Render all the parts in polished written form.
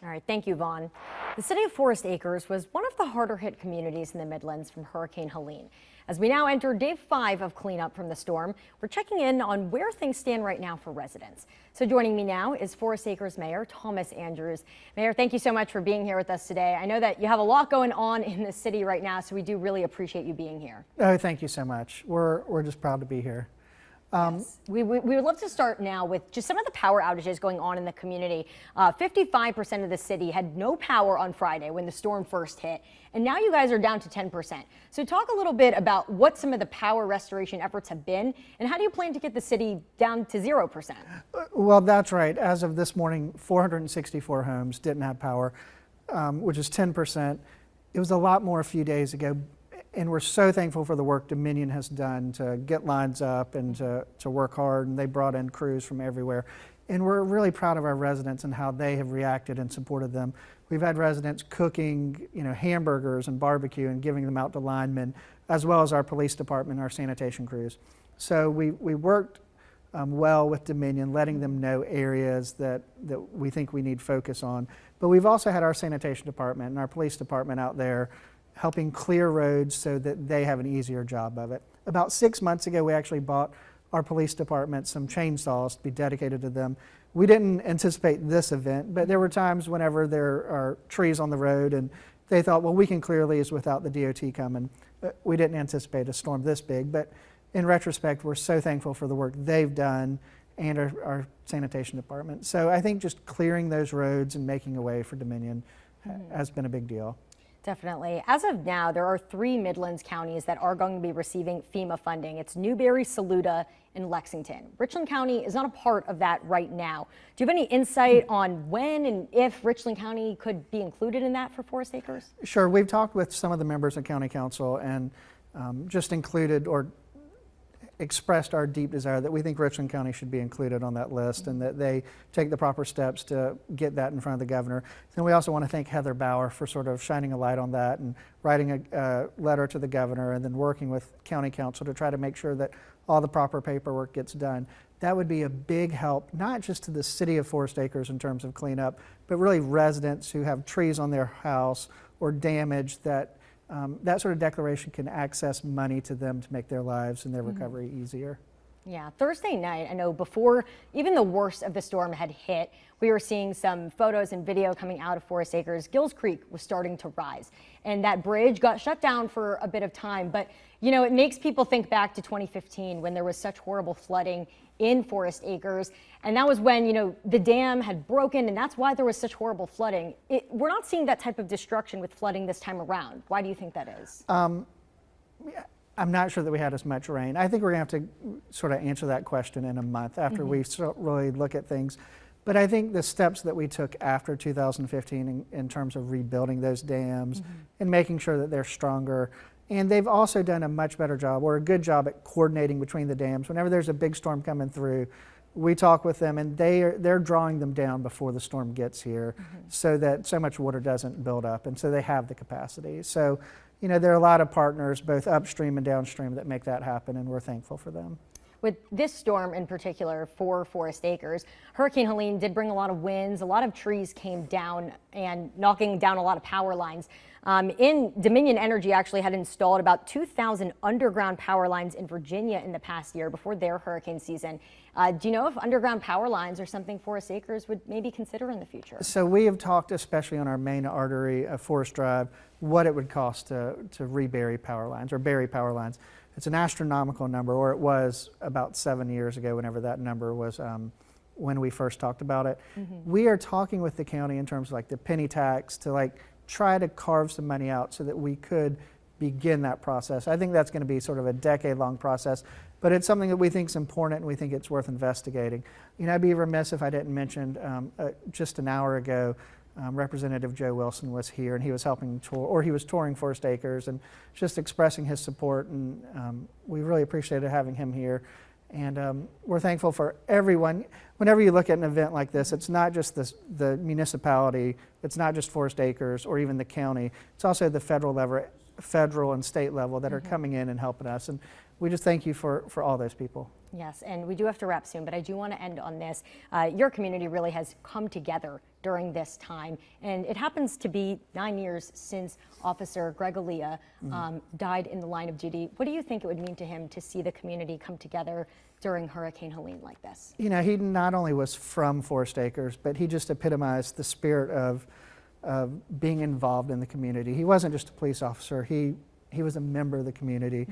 All right, thank you, Vaughn. The city of Forest Acres was one of the harder hit communities in the Midlands from Hurricane Helene. As we now enter day 5 of cleanup from the storm, we're checking in on where things stand right now for residents. So joining me now is Forest Acres Mayor Thomas Andrews. Mayor, thank you so much for being here with us today. I know that you have a lot going on in the city right now, so we do really appreciate you being here. Oh, thank you so much. We're just proud to be here. Yes. We would love to start now with just some of the power outages going on in the community. 55% of the city had no power on Friday when the storm first hit, and now you guys are down to 10%. So talk a little bit about what some of the power restoration efforts have been, and how do you plan to get the city down to 0%? Well, that's right. As of this morning, 464 homes didn't have power, which is 10%. It was a lot more a few days ago. And we're so thankful for the work Dominion has done to get lines up and to work hard, and they brought in crews from everywhere. And we're really proud of our residents and how they have reacted and supported them. We've had residents cooking, hamburgers and barbecue and giving them out to linemen, as well as our police department and our sanitation crews. So we worked well with Dominion, letting them know areas that we think we need focus on. But we've also had our sanitation department and our police department out there helping clear roads so that they have an easier job of it. About 6 months ago, we actually bought our police department some chainsaws to be dedicated to them. We didn't anticipate this event, but there were times whenever there are trees on the road and they thought, well, we can clear these without the DOT coming. We didn't anticipate a storm this big, but in retrospect, we're so thankful for the work they've done and our sanitation department. So I think just clearing those roads and making a way for Dominion has been a big deal. Definitely. As of now, there are 3 Midlands counties that are going to be receiving FEMA funding. It's Newberry, Saluda, and Lexington. Richland County is not a part of that right now. Do you have any insight on when and if Richland County could be included in that for Forest Acres? Sure. We've talked with some of the members of County Council and just included or expressed our deep desire that we think Richland County should be included on that list and that they take the proper steps to get that in front of the governor. And we also want to thank Heather Bauer for sort of shining a light on that and writing a letter to the governor and then working with County Council to try to make sure that all the proper paperwork gets done. That would be a big help, not just to the city of Forest Acres in terms of cleanup, but really residents who have trees on their house or damage that that sort of declaration can access money to them to make their lives and their recovery easier. Yeah, Thursday night, I know before even the worst of the storm had hit, we were seeing some photos and video coming out of Forest Acres. Gills Creek was starting to rise, and that bridge got shut down for a bit of time. But, it makes people think back to 2015 when there was such horrible flooding in Forest Acres. And that was when, the dam had broken, and that's why there was such horrible flooding. We're not seeing that type of destruction with flooding this time around. Why do you think that is? I'm not sure that we had as much rain. I think we're going to have to sort of answer that question in a month after we really look at things. But I think the steps that we took after 2015 in terms of rebuilding those dams and making sure that they're stronger, and they've also done a much better job or a good job at coordinating between the dams. Whenever there's a big storm coming through, we talk with them and they're drawing them down before the storm gets here so that so much water doesn't build up, and so they have the capacity. So, there are a lot of partners, both upstream and downstream, that make that happen, and we're thankful for them. With this storm in particular for Forest Acres, Hurricane Helene did bring a lot of winds. A lot of trees came down and knocking down a lot of power lines. Dominion Energy actually had installed about 2,000 underground power lines in Virginia in the past year before their hurricane season. Do you know if underground power lines are something Forest Acres would maybe consider in the future? So we have talked, especially on our main artery of Forest Drive, what it would cost to rebury power lines or bury power lines. It's an astronomical number, or it was about 7 years ago, whenever that number was when we first talked about it. We are talking with the county in terms of like the penny tax to try to carve some money out so that we could begin that process. I think that's going to be sort of a decade-long process, but it's something that we think is important and we think it's worth investigating. I'd be remiss if I didn't mention just an hour ago, Representative Joe Wilson was here, and he was helping tour, or he was touring Forest Acres and just expressing his support, and we really appreciated having him here. And we're thankful for everyone. Whenever you look at an event like this, it's not just the municipality, it's not just Forest Acres or even the county, it's also the federal and state level that are coming in and helping us. And we just thank you for all those people. Yes, and we do have to wrap soon, but I do want to end on this. Your community really has come together during this time. And it happens to be 9 years since Officer Greg Aaliyah died in the line of duty. What do you think it would mean to him to see the community come together during Hurricane Helene like this? You know, he not only was from Forest Acres, but he just epitomized the spirit of being involved in the community. He wasn't just a police officer, he was a member of the community.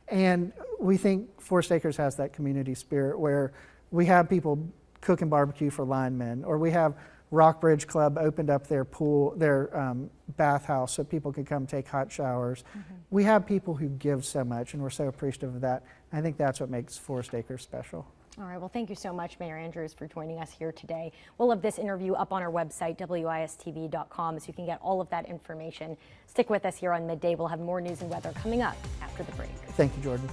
And we think Forest Acres has that community spirit where we have people cooking barbecue for linemen, or we have Rockbridge Club opened up their pool, their bathhouse so people could come take hot showers. We have people who give so much, and we're so appreciative of that. I think that's what makes Forest Acres special. All right, well, thank you so much, Mayor Andrews, for joining us here today. We'll have this interview up on our website, wistv.com, so you can get all of that information. Stick with us here on Midday. We'll have more news and weather coming up after the break. Thank you, Jordan.